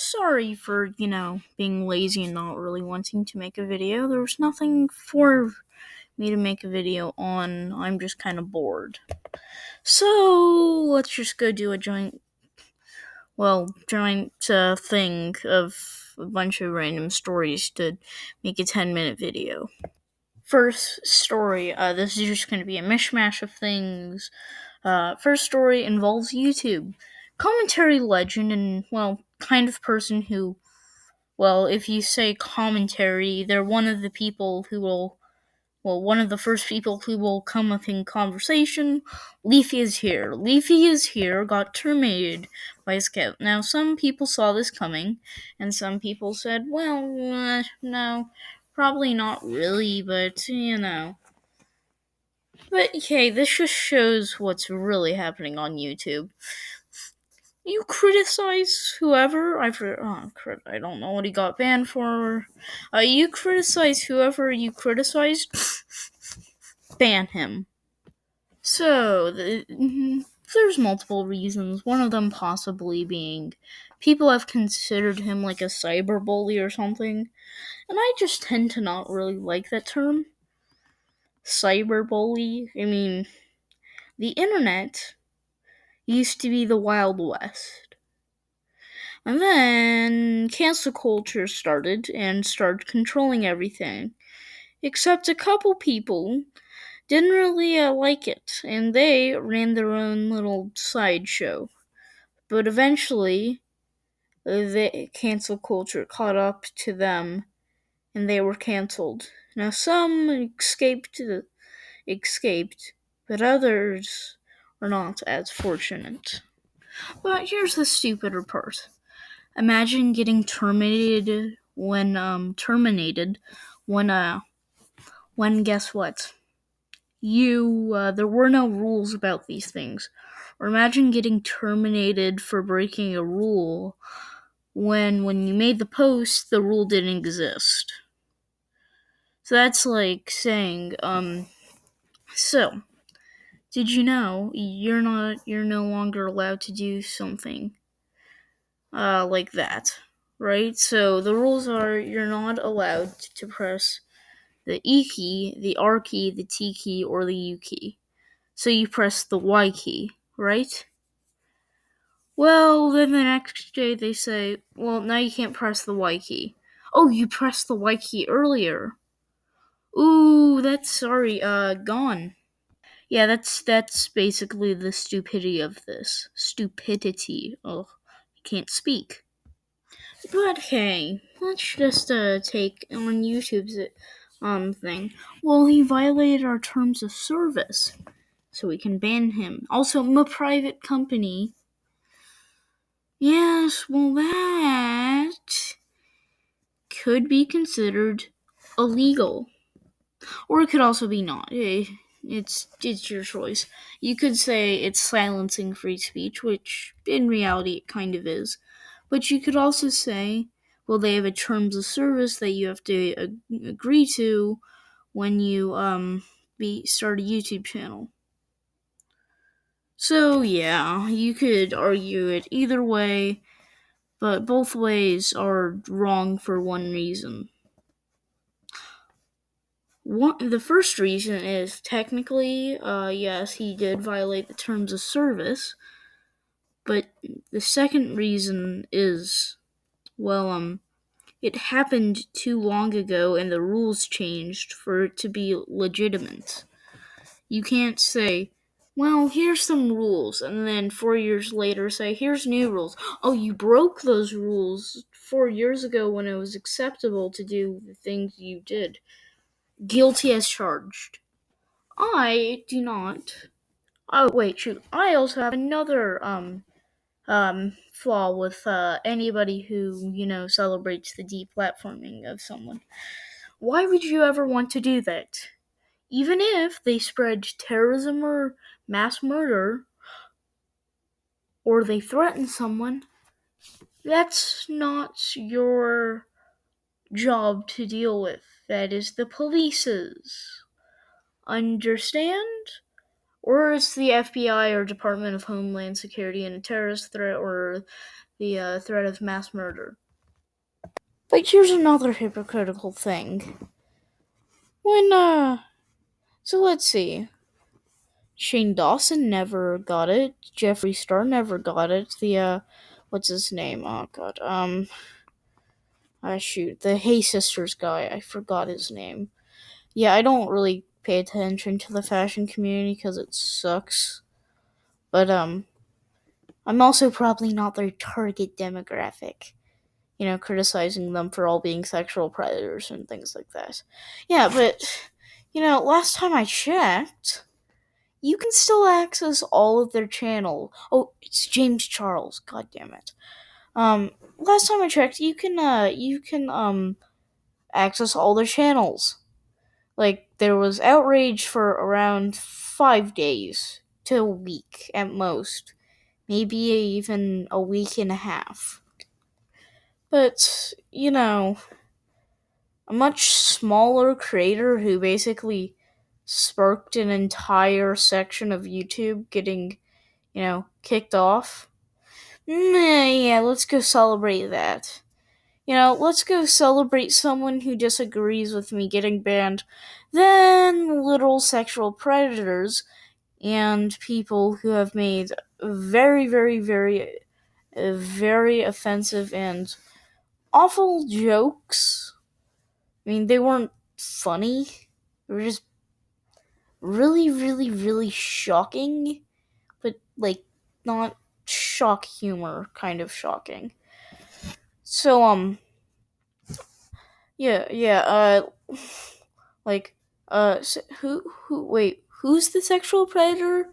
Sorry for, being lazy and not really wanting to make a video. There was nothing for me to make a video on. I'm just kind of bored. So, let's just go do a giant thing of a bunch of random stories to make a 10-minute video. First story, this is just going to be a mishmash of things. First story involves YouTube. Commentary legend and, kind of person who, if you say commentary, they're one of the people who will, one of the first people who will come up in conversation. Leafy is here. Leafy is here got terminated by a scout. Now, some people saw this coming, and some people said, no, probably not really, but, But, okay, this just shows what's really happening on YouTube. You criticize whoever, I don't know what he got banned for. You criticize whoever you criticized, ban him. So, there's multiple reasons. One of them possibly being people have considered him like a cyberbully or something. And I just tend to not really like that term. Cyberbully. I mean, the internet used to be the Wild West. And then cancel culture started controlling everything. Except a couple people didn't really like it, and they ran their own little sideshow. But eventually, the cancel culture caught up to them, and they were canceled. Now some escaped, but others are not as fortunate. But here's the stupider part. Imagine getting terminated when guess what? There were no rules about these things. Or imagine getting terminated for breaking a rule when you made the post, the rule didn't exist. So that's like saying, so, did you know you're no longer allowed to do something, like that, right? So the rules are you're not allowed to press the E key, the R key, the T key, or the U key. So you press the Y key, right? Well, then the next day they say, well, now you can't press the Y key. Oh, you pressed the Y key earlier. Ooh, gone. Yeah, that's basically the stupidity of this. Stupidity. Oh, you can't speak. But hey, let's just take on YouTube's thing. Well, he violated our terms of service, so we can ban him. Also, I'm a private company. Yes, well, that could be considered illegal, or it could also be not. It's your choice. You could say it's silencing free speech, which in reality it kind of is. But you could also say, well, they have a terms of service that you have to agree to when you start a YouTube channel. So yeah, you could argue it either way, but both ways are wrong for one reason. The first reason is technically, yes, he did violate the terms of service, but the second reason is, it happened too long ago and the rules changed for it to be legitimate. You can't say, well, here's some rules, and then 4 years later say, here's new rules. Oh, you broke those rules 4 years ago when it was acceptable to do the things you did. Guilty as charged. I do not. Oh, wait, shoot. I also have another, flaw with, anybody who, celebrates the deplatforming of someone. Why would you ever want to do that? Even if they spread terrorism or mass murder, or they threaten someone, that's not your job to deal with. That is the police's. Understand? Or it's the FBI or Department of Homeland Security and a terrorist threat, or the threat of mass murder. But here's another hypocritical thing. So let's see. Shane Dawson never got it. Jeffree Star never got it. What's his name? Oh god. The Hey Sisters guy. I forgot his name. Yeah, I don't really pay attention to the fashion community because it sucks. But I'm also probably not their target demographic. Criticizing them for all being sexual predators and things like that. Yeah, but last time I checked, you can still access all of their channel. Oh, it's James Charles. God damn it. Last time I checked, you can access all their channels. Like, there was outrage for around 5 days to a week at most. Maybe even a week and a half. But, a much smaller creator who basically sparked an entire section of YouTube getting, kicked off. Yeah, let's go celebrate that. Let's go celebrate someone who disagrees with me getting banned, then literal sexual predators and people who have made very, very, very, very offensive and awful jokes. I mean, they weren't funny. They were just really, really, really shocking, but, not shock humor kind of shocking. So, yeah, who's the sexual predator?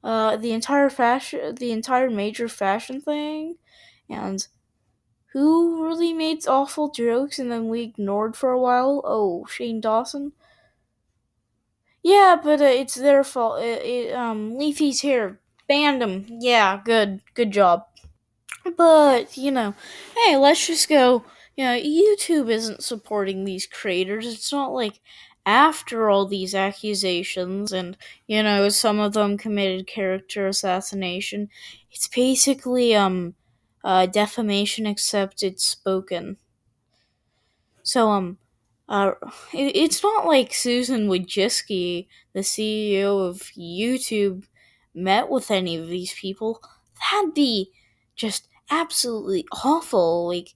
The entire major fashion thing, and who really made awful jokes and then we ignored for a while? Oh, Shane Dawson. Yeah, but it's their fault. Leafy's here, banned him. Yeah, good job. But, hey, let's just go. YouTube isn't supporting these creators. It's not like after all these accusations and, some of them committed character assassination, it's basically, defamation except it's spoken. So, it's not like Susan Wojcicki, the CEO of YouTube, met with any of these people. That'd be just absolutely awful. Like,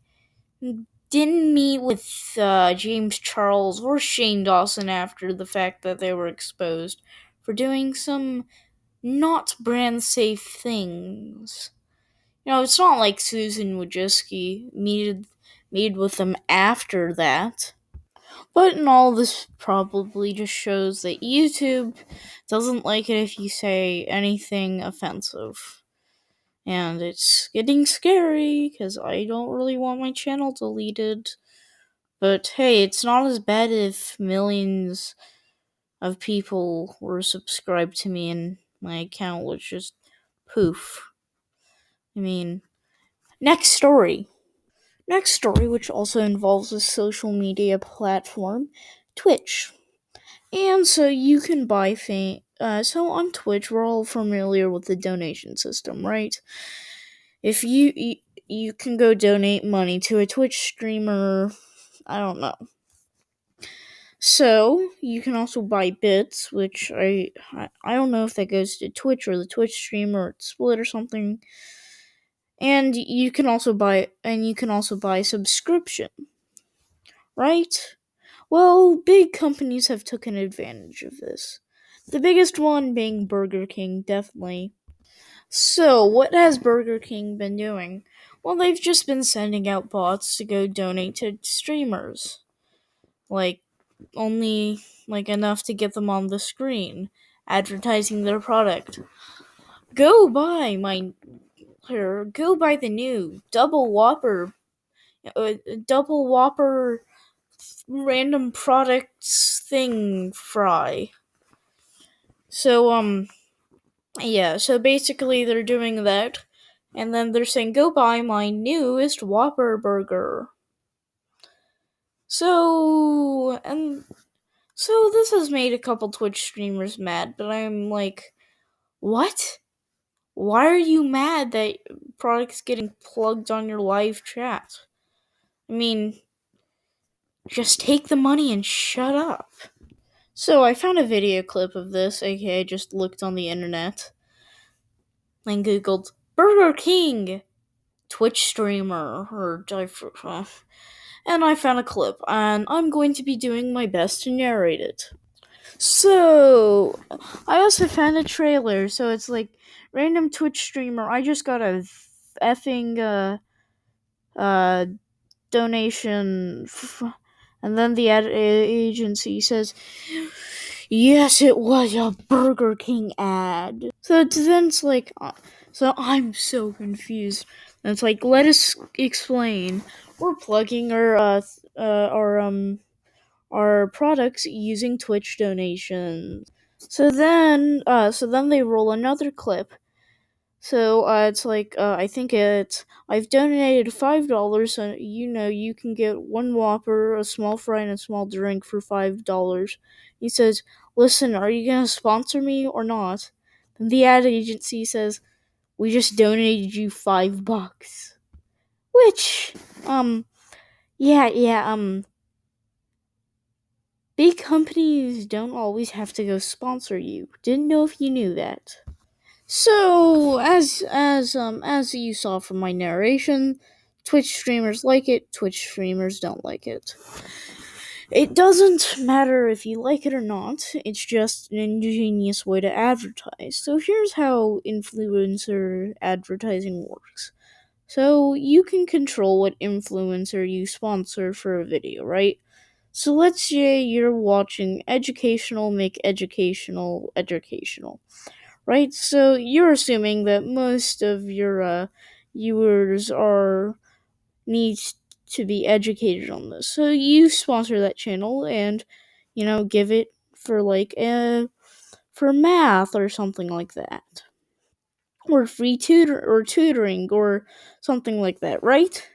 didn't meet with James Charles or Shane Dawson after the fact that they were exposed for doing some not brand safe things. It's not like Susan Wojcicki meet with them after that. But in all this probably just shows that YouTube doesn't like it if you say anything offensive. And it's getting scary because I don't really want my channel deleted. But hey, it's not as bad if millions of people were subscribed to me and my account was just poof. I mean, next story. Next story, which also involves a social media platform, Twitch. And so you can buy so on Twitch, we're all familiar with the donation system, right? If you can go donate money to a Twitch streamer, I don't know. So you can also buy bits, which I don't know if that goes to Twitch or the Twitch streamer or it's split or something. And you can also buy subscription, right? Well, big companies have taken advantage of this. The biggest one being Burger King, definitely. So, what has Burger King been doing? Well, they've just been sending out bots to go donate to streamers. Only, enough to get them on the screen, advertising their product. Go buy the new double Whopper random products thing fry. So, yeah, so basically they're doing that, and then they're saying, go buy my newest Whopper burger. So this has made a couple Twitch streamers mad, but I'm like, what? Why are you mad that products getting plugged on your live chat? I mean, just take the money and shut up. So I found a video clip of this, aka just looked on the internet and googled Burger King Twitch streamer and I found a clip and I'm going to be doing my best to narrate it. So I also found a trailer, so it's like random Twitch streamer. I just got a effing uh donation and then the ad agency says yes, it was a Burger King ad. Then it's like, so I'm so confused. And it's like, let us explain. We're plugging our products using Twitch donations. So then they roll another clip. So it's like, I think I've donated $5, so you can get one Whopper, a small fry, and a small drink for $5. He says, listen, are you gonna sponsor me or not? Then the ad agency says, we just donated you $5. Which, yeah, big companies don't always have to go sponsor you. Didn't know if you knew that. So, as you saw from my narration, Twitch streamers like it, Twitch streamers don't like it. It doesn't matter if you like it or not, it's just an ingenious way to advertise. So here's how influencer advertising works. So you can control what influencer you sponsor for a video, right? So let's say you're watching educational make educational, right? So you're assuming that most of your viewers are needs to be educated on this. So you sponsor that channel and give it for for math or something like that. Or free tutoring or something like that, right?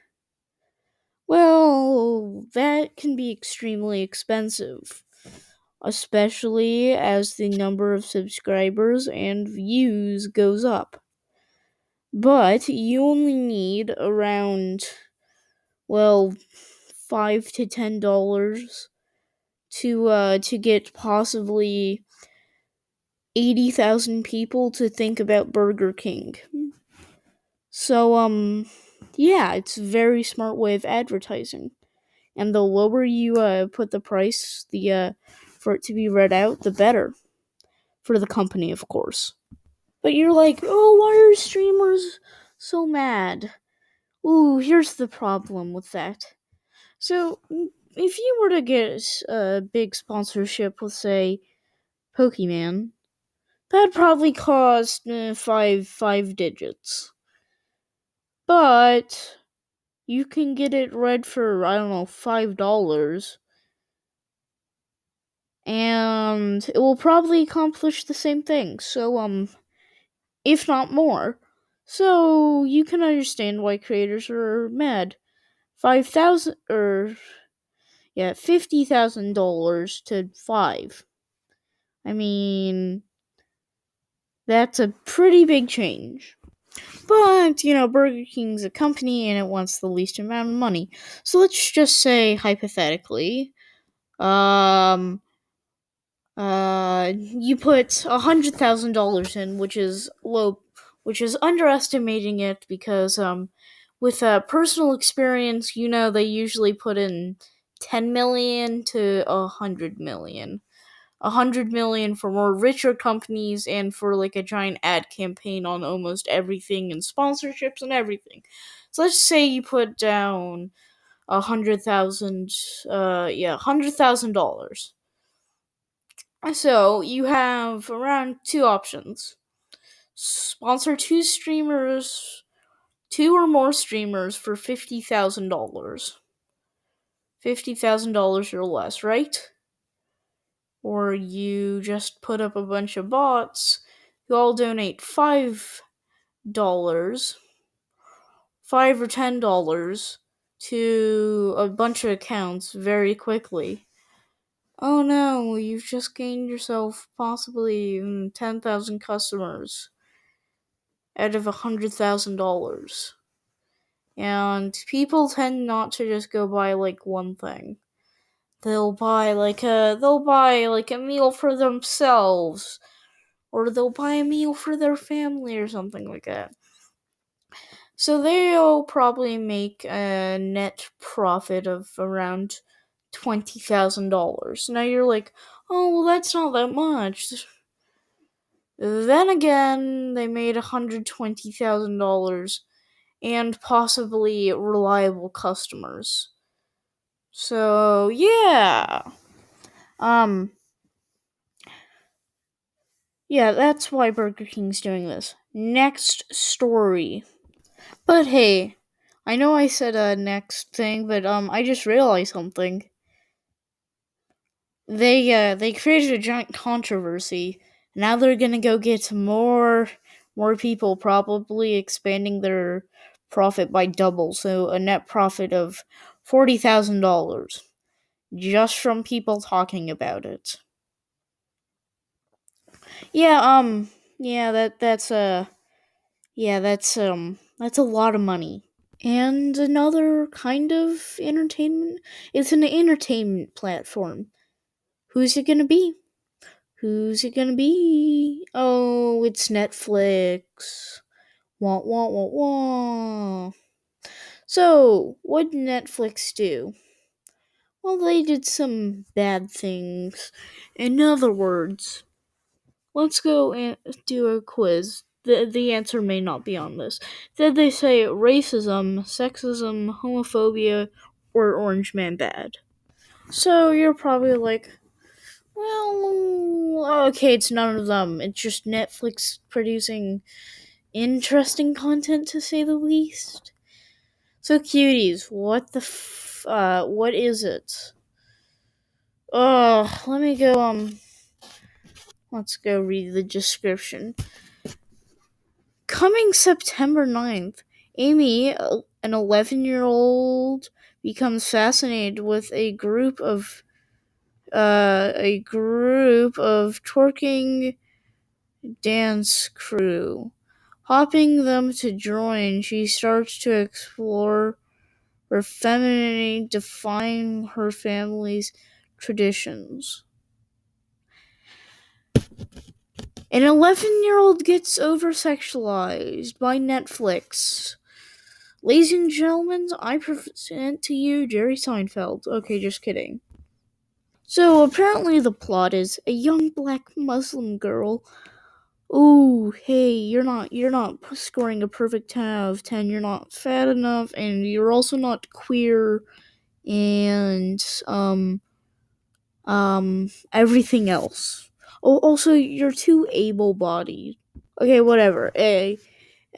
Well, that can be extremely expensive, especially as the number of subscribers and views goes up. But you only need around, well, $5 to $10 to get possibly 80,000 people to think about Burger King. So yeah, it's a very smart way of advertising. And the lower you put the price, the for it to be read out, the better for the company, of course. But you're like, oh, why are streamers so mad? Ooh, here's the problem with that. So, if you were to get a big sponsorship with, say, Pokemon, that'd probably cost five digits. But you can get it read for, I don't know, $5, and it will probably accomplish the same thing. So, if not more. So you can understand why creators are mad. 5,000 or yeah, $50,000 to 5. I mean, that's a pretty big change. But, Burger King's a company and it wants the least amount of money. So let's just say hypothetically, you put $100,000 in, which is low, which is underestimating it because with personal experience, they usually put in 10 million to 100 million. 100 million for more richer companies and for like a giant ad campaign on almost everything and sponsorships and everything. So let's say you put down 100,000, $100,000. So you have around two options. Sponsor two or more streamers for $50,000. $50,000 or less, right? Or you just put up a bunch of bots who all donate $5, $5 or $10 to a bunch of accounts very quickly. Oh no, you've just gained yourself possibly 10,000 customers. out of $100,000. And people tend not to just go buy like one thing. They'll buy like a meal for themselves, or they'll buy a meal for their family or something like that. So they'll probably make a net profit of around $20,000. Now you're like, oh, well, that's not that much. Then again, they made $120,000 and possibly reliable customers. So, yeah. Um, yeah, that's why Burger King's doing this. Next story. But hey, I know I said next thing, but I just realized something. They created a giant controversy. Now they're gonna go get more people, probably expanding their profit by double, so a net profit of $40,000 just from people talking about it. Yeah, that's a lot of money. And another kind of entertainment. It's an entertainment platform. Who's it gonna be? Who's it gonna be? Oh, it's Netflix. Wah wah wah wah. So, what did Netflix do? Well, they did some bad things. In other words, let's go and do a quiz. The answer may not be on this. Did they say racism, sexism, homophobia, or Orange Man bad? So you're probably like, well, okay, it's none of them. It's just Netflix producing interesting content to say the least. So cuties, what is it? Let me go, let's go read the description. Coming September 9th, Amy, an 11-year-old, becomes fascinated with a group of twerking dance crew. Hopping them to join, she starts to explore her femininity, defying her family's traditions. An 11-year-old gets over-sexualized by Netflix. Ladies and gentlemen, I present to you Jerry Seinfeld. Okay, just kidding. So apparently the plot is a young black Muslim girl. Ooh, hey, you're not scoring a perfect 10 out of 10. You're not fat enough, and you're also not queer, and everything else. Oh, also you're too able-bodied. Okay, whatever. A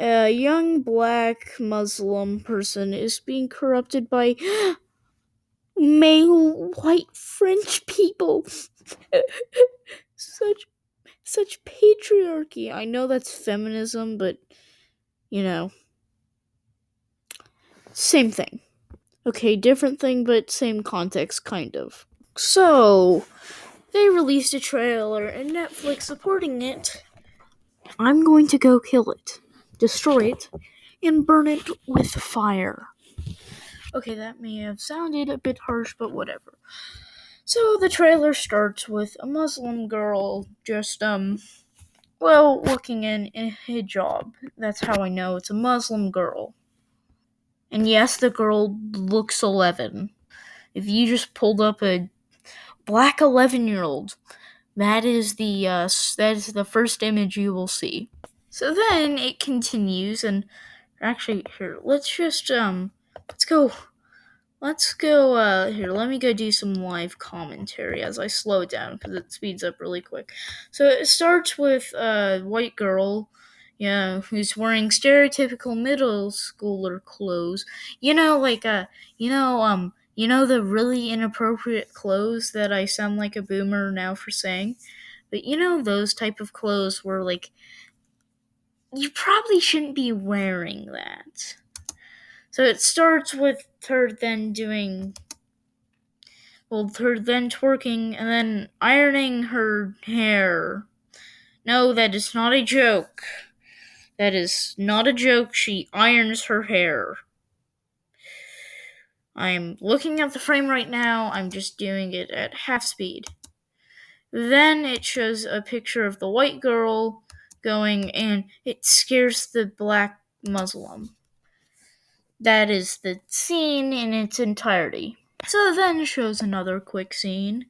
young black Muslim person is being corrupted by male white French people. such such patriarchy. I know that's feminism, but you know, same thing. Okay, different thing, but same context, kind of. So, they released a trailer and Netflix supporting it. I'm going to go kill it, destroy it, and burn it with fire. Okay, that may have sounded a bit harsh, but whatever. So the trailer starts with a Muslim girl just, looking in a hijab. That's how I know it's a Muslim girl. And yes, the girl looks 11. If you just pulled up a black 11-year-old, that is the first image you will see. So then it continues, and actually, here, let's go here, let me go do some live commentary as I slow it down because it speeds up really quick. So it starts with a white girl, who's wearing stereotypical middle schooler clothes. The really inappropriate clothes that I sound like a boomer now for saying. But those type of clothes where, like, you probably shouldn't be wearing that. So it starts with her then twerking and then ironing her hair. No, that is not a joke. That is not a joke. She irons her hair. I'm looking at the frame right now. I'm just doing it at half speed. Then it shows a picture of the white girl going, and it scares the black Muslim. That is the scene in its entirety. So then it shows another quick scene.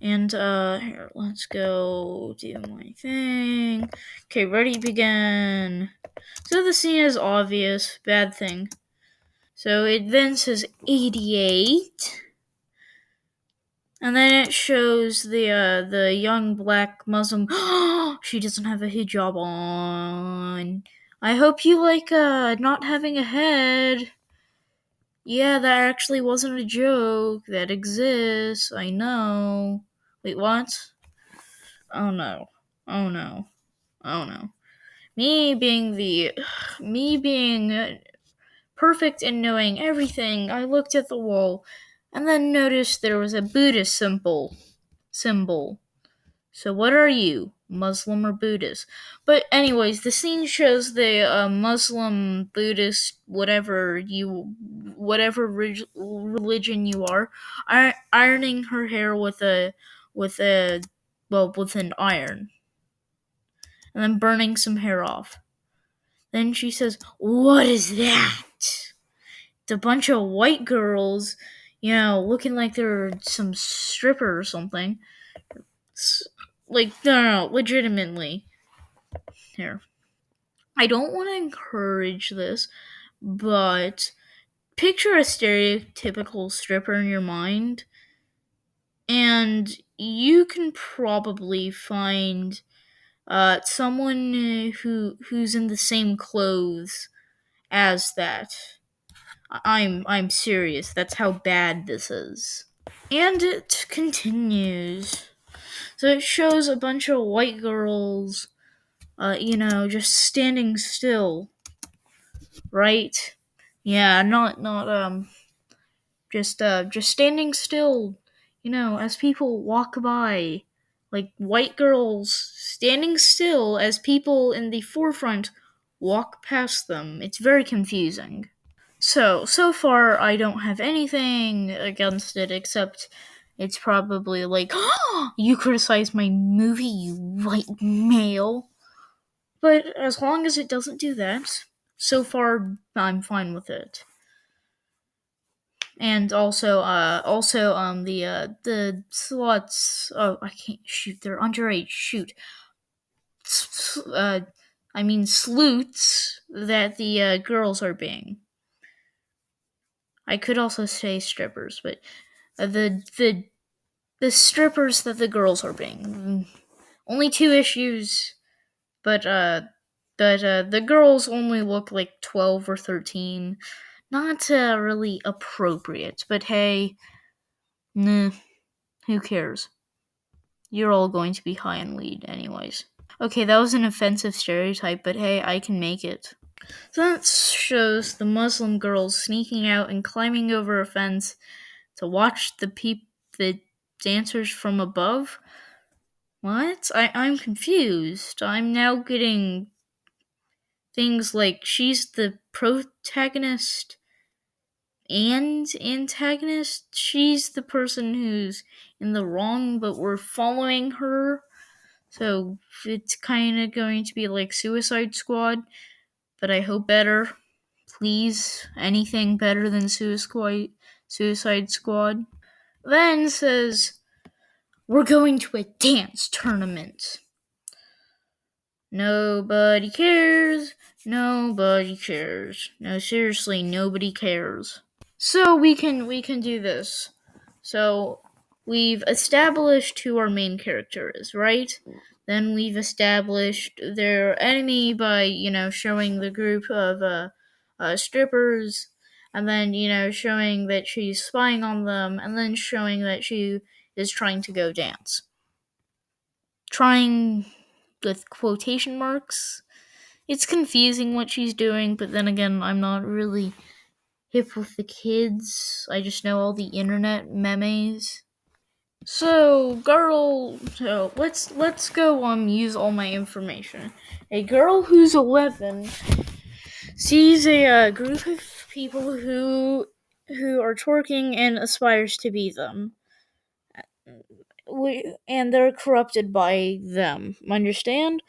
And here, let's go do my thing. Okay, ready, begin. So the scene is obvious, bad thing. So it then says 88. And then it shows the young black Muslim. She doesn't have a hijab on. I hope you like not having a head. Yeah, that actually wasn't a joke. That exists. I know. Wait, what? Oh no. Oh no. Oh no. Me being perfect in knowing everything, I looked at the wall and then noticed there was a Buddhist symbol. So what are you, Muslim or Buddhist? But anyways, the scene shows the Muslim, Buddhist, whatever religion you are, ironing her hair with a with an iron, and then burning some hair off. Then she says, "What is that?" It's a bunch of white girls, looking like they're some stripper or something. Like, no, legitimately. Here. I don't want to encourage this, but picture a stereotypical stripper in your mind, and you can probably find someone who's in the same clothes as that. I'm serious. That's how bad this is. And it continues. So it shows a bunch of white girls, just standing still, right? Yeah, not just standing still, as people walk by, like white girls standing still as people in the forefront walk past them. It's very confusing. So far I don't have anything against it except it's probably like, oh, you criticize my movie, you white male. But as long as it doesn't do that, so far I'm fine with it. And the sluts. Oh, I can't shoot. They're underage. Shoot. Uh, I mean sleuths that the girls are being. I could also say strippers, but the strippers that the girls are being. Only two issues, but the girls only look like 12 or 13. Not really appropriate, but hey, nah, who cares? You're all going to be high in weed, anyways. Okay, that was an offensive stereotype, but hey, I can make it. So that shows the Muslim girls sneaking out and climbing over a fence to watch the dancers from above. What? I'm confused. I'm now getting things like she's the protagonist and antagonist. She's the person who's in the wrong, but we're following her. So it's kind of going to be like Suicide Squad, but I hope better. Please, anything better than Suicide Squad. Then says, we're going to a dance tournament. Nobody cares. Nobody cares. No, seriously, nobody cares. So we can do this. So we've established who our main character is, right? Then we've established their enemy by, showing the group of strippers, and then, showing that she's spying on them, and then showing that she is trying to go dance. Trying with quotation marks. It's confusing what she's doing, but then again, I'm not really hip with the kids. I just know all the internet memes. So let's go use all my information. A girl who's 11 sees a group of people who are twerking and aspires to be them. And they're corrupted by them. Understand?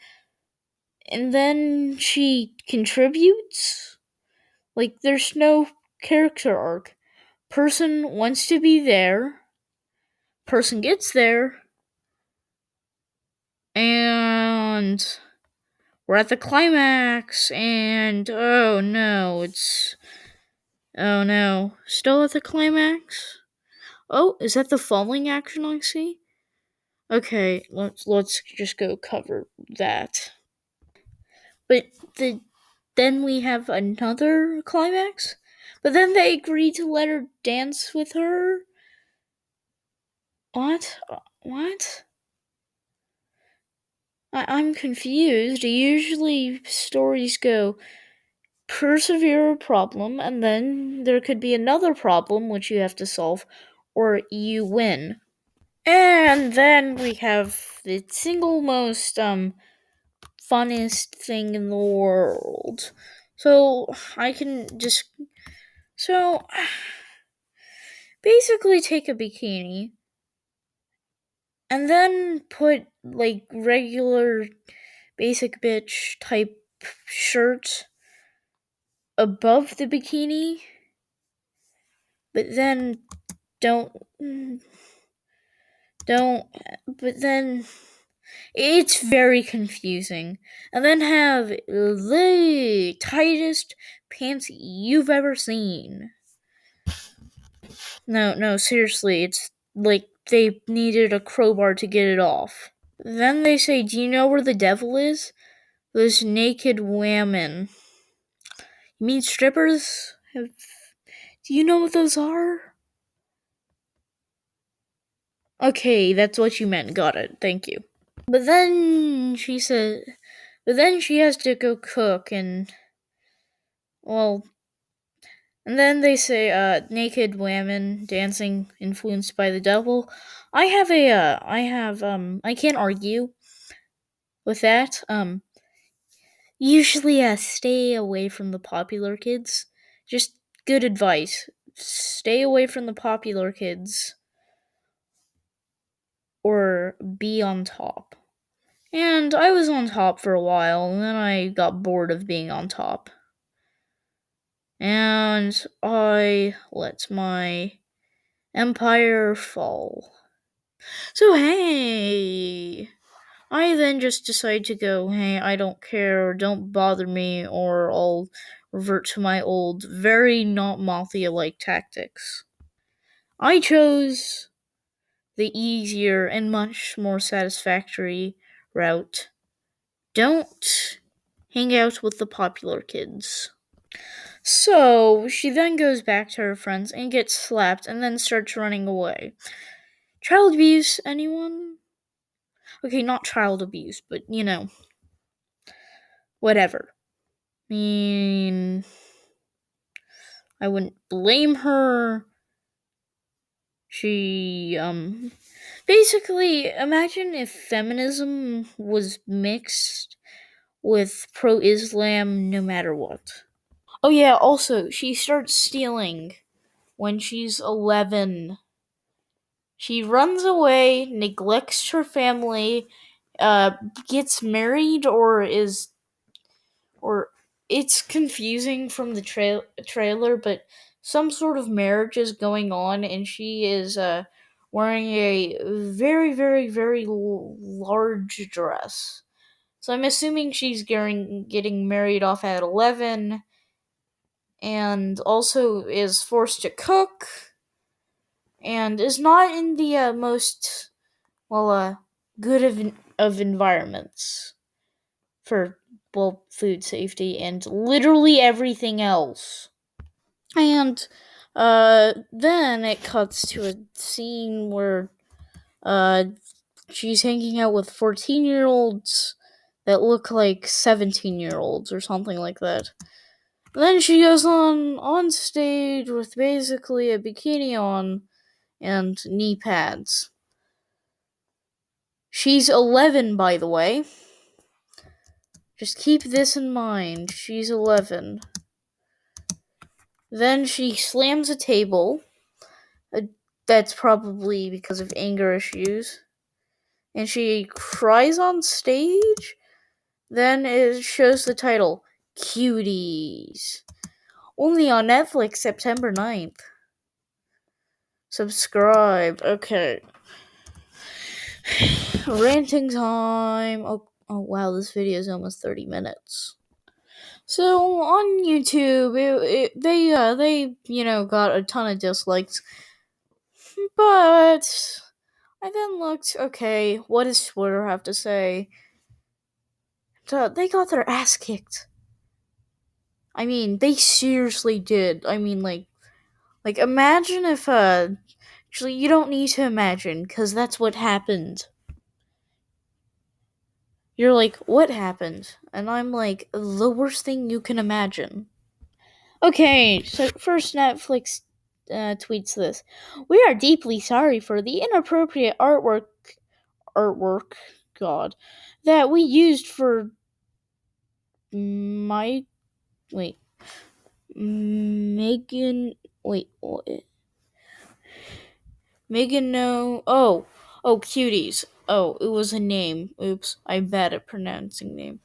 And then she contributes. Like there's no character arc. Person wants to be there. Person gets there, and we're at the climax. And oh no, still at the climax. Oh, is that the falling action I see? Okay, let's just go cover that. But then we have another climax. But then they agree to let her dance with her. What? What? I'm confused. Usually stories go persevere a problem, and then there could be another problem which you have to solve, or you win. And then we have the single most funnest thing in the world. So I can just so basically take a bikini and then put like regular basic bitch type shirt above the bikini, but then don't don't but then it's very confusing. And then have the tightest pants you've ever seen. No, seriously, it's like they needed a crowbar to get it off. Then they say, "Do you know where the devil is?" Those naked women. You mean strippers? Do you know what those are? Okay, that's what you meant. Got it. Thank you. But then she said, but then she has to go cook well, and then they say, naked women dancing influenced by the devil. I can't argue with that. Usually, stay away from the popular kids. Just good advice. Stay away from the popular kids or be on top. And I was on top for a while, and then I got bored of being on top. And I let my empire fall. So, hey, I then just decide to go, hey, I don't care, don't bother me, or I'll revert to my old, very not Mafia like tactics. I chose the easier and much more satisfactory route. Don't hang out with the popular kids. So, she then goes back to her friends and gets slapped and then starts running away. Child abuse, anyone? Okay, not child abuse, but whatever. I mean, I wouldn't blame her. She, basically, imagine if feminism was mixed with pro Islam no matter what. Oh, yeah, also, she starts stealing when she's 11. She runs away, neglects her family, uh, gets married, or it's confusing from the trailer, but some sort of marriage is going on, and she is wearing a very, very, very large dress. So I'm assuming she's getting married off at 11, and also is forced to cook, and is not in the most good of environments for food safety and literally everything else. And then it cuts to a scene where uh she's hanging out with 14-year-olds that look like 17-year-olds or something like that. Then she goes on stage with basically a bikini on and knee pads. She's 11, by the way. Just keep this in mind. She's 11. Then she slams a table. That's probably because of anger issues. And she cries on stage. Then it shows the title, Cuties. Only on Netflix, September 9th. Subscribe. Okay. Ranting time. Oh wow, this video is almost 30 minutes. So on YouTube, they got a ton of dislikes, but I then looked. Okay, what does Twitter have to say? They got their ass kicked. I mean, they seriously did. I mean, like imagine if actually you don't need to imagine, because that's what happened. You're like, what happened? And I'm like, the worst thing you can imagine. Okay, so first Netflix tweets this. We are deeply sorry for the inappropriate artwork, God, that we used for my, wait, Megan, wait, what? Megan, no, oh, Cuties. Oh, it was a name. Oops, I'm bad at pronouncing name.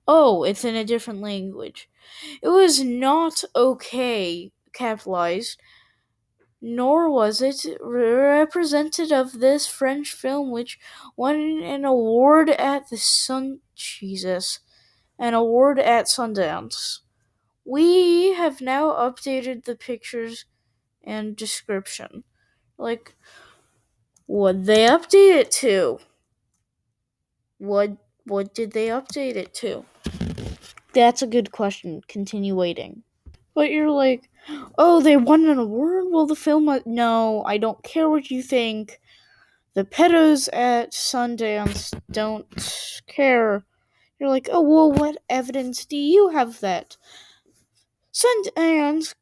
Oh, it's in a different language. It was not okay, capitalized, nor was it representative of this French film, which won an award at an award at Sundance. We have now updated the pictures and description. Like, what they update it to? What did they update it to? That's a good question. Continue waiting. But you're like, oh, they won an award? Well, the film... No, I don't care what you think. The pedos at Sundance don't care. You're like, oh, well, what evidence do you have that? Sundance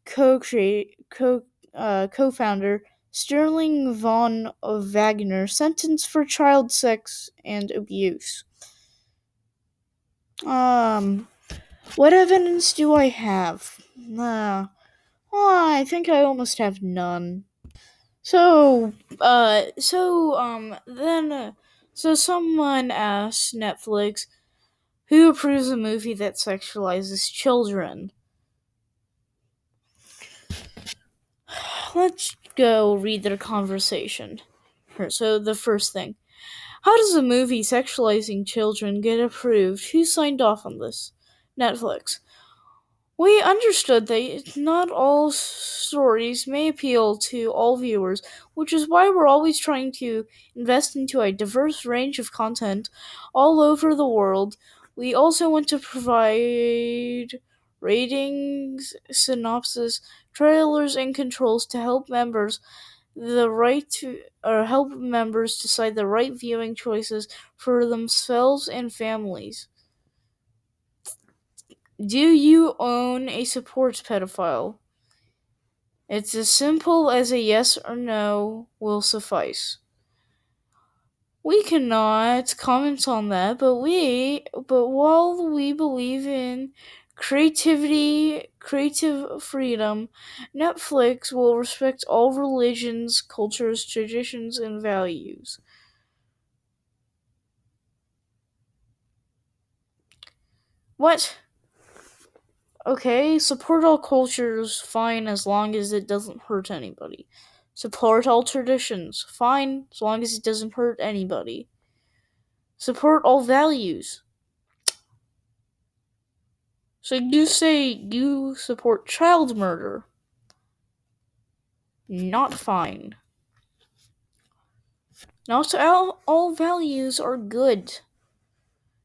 co-founder Sterling von Wagner sentenced for child sex and abuse. What evidence do I have? I think I almost have none. So someone asked Netflix, who approves a movie that sexualizes children? Let's go read their conversation. So the first thing, how does a movie sexualizing children get approved? Who signed off on this? Netflix. We understood that not all stories may appeal to all viewers, which is why we're always trying to invest into a diverse range of content all over the world. We also want to provide ratings, synopsis, trailers, and controls to help members help members decide the right viewing choices for themselves and families. Do you own a supports pedophile? It's as simple as a yes or no will suffice. We cannot comment on that, but while we believe in creative freedom, Netflix will respect all religions, cultures, traditions, and values. What? Okay, support all cultures, fine, as long as it doesn't hurt anybody. Support all traditions, fine, as long as it doesn't hurt anybody. Support all values. So you say you support child murder. Not fine. Not all values are good.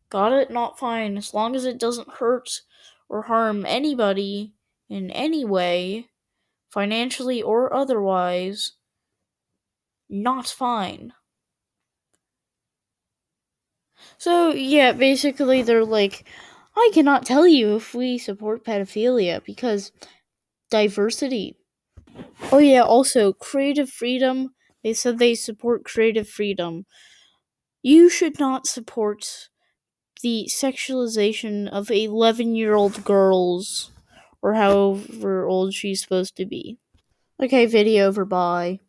Got it? Not fine. As long as it doesn't hurt or harm anybody in any way, financially or otherwise, not fine. So, yeah, basically they're like, I cannot tell you if we support pedophilia because diversity. Oh, yeah, also creative freedom. They said they support creative freedom. You should not support the sexualization of 11-year-old girls, or however old she's supposed to be. Okay, video over, bye.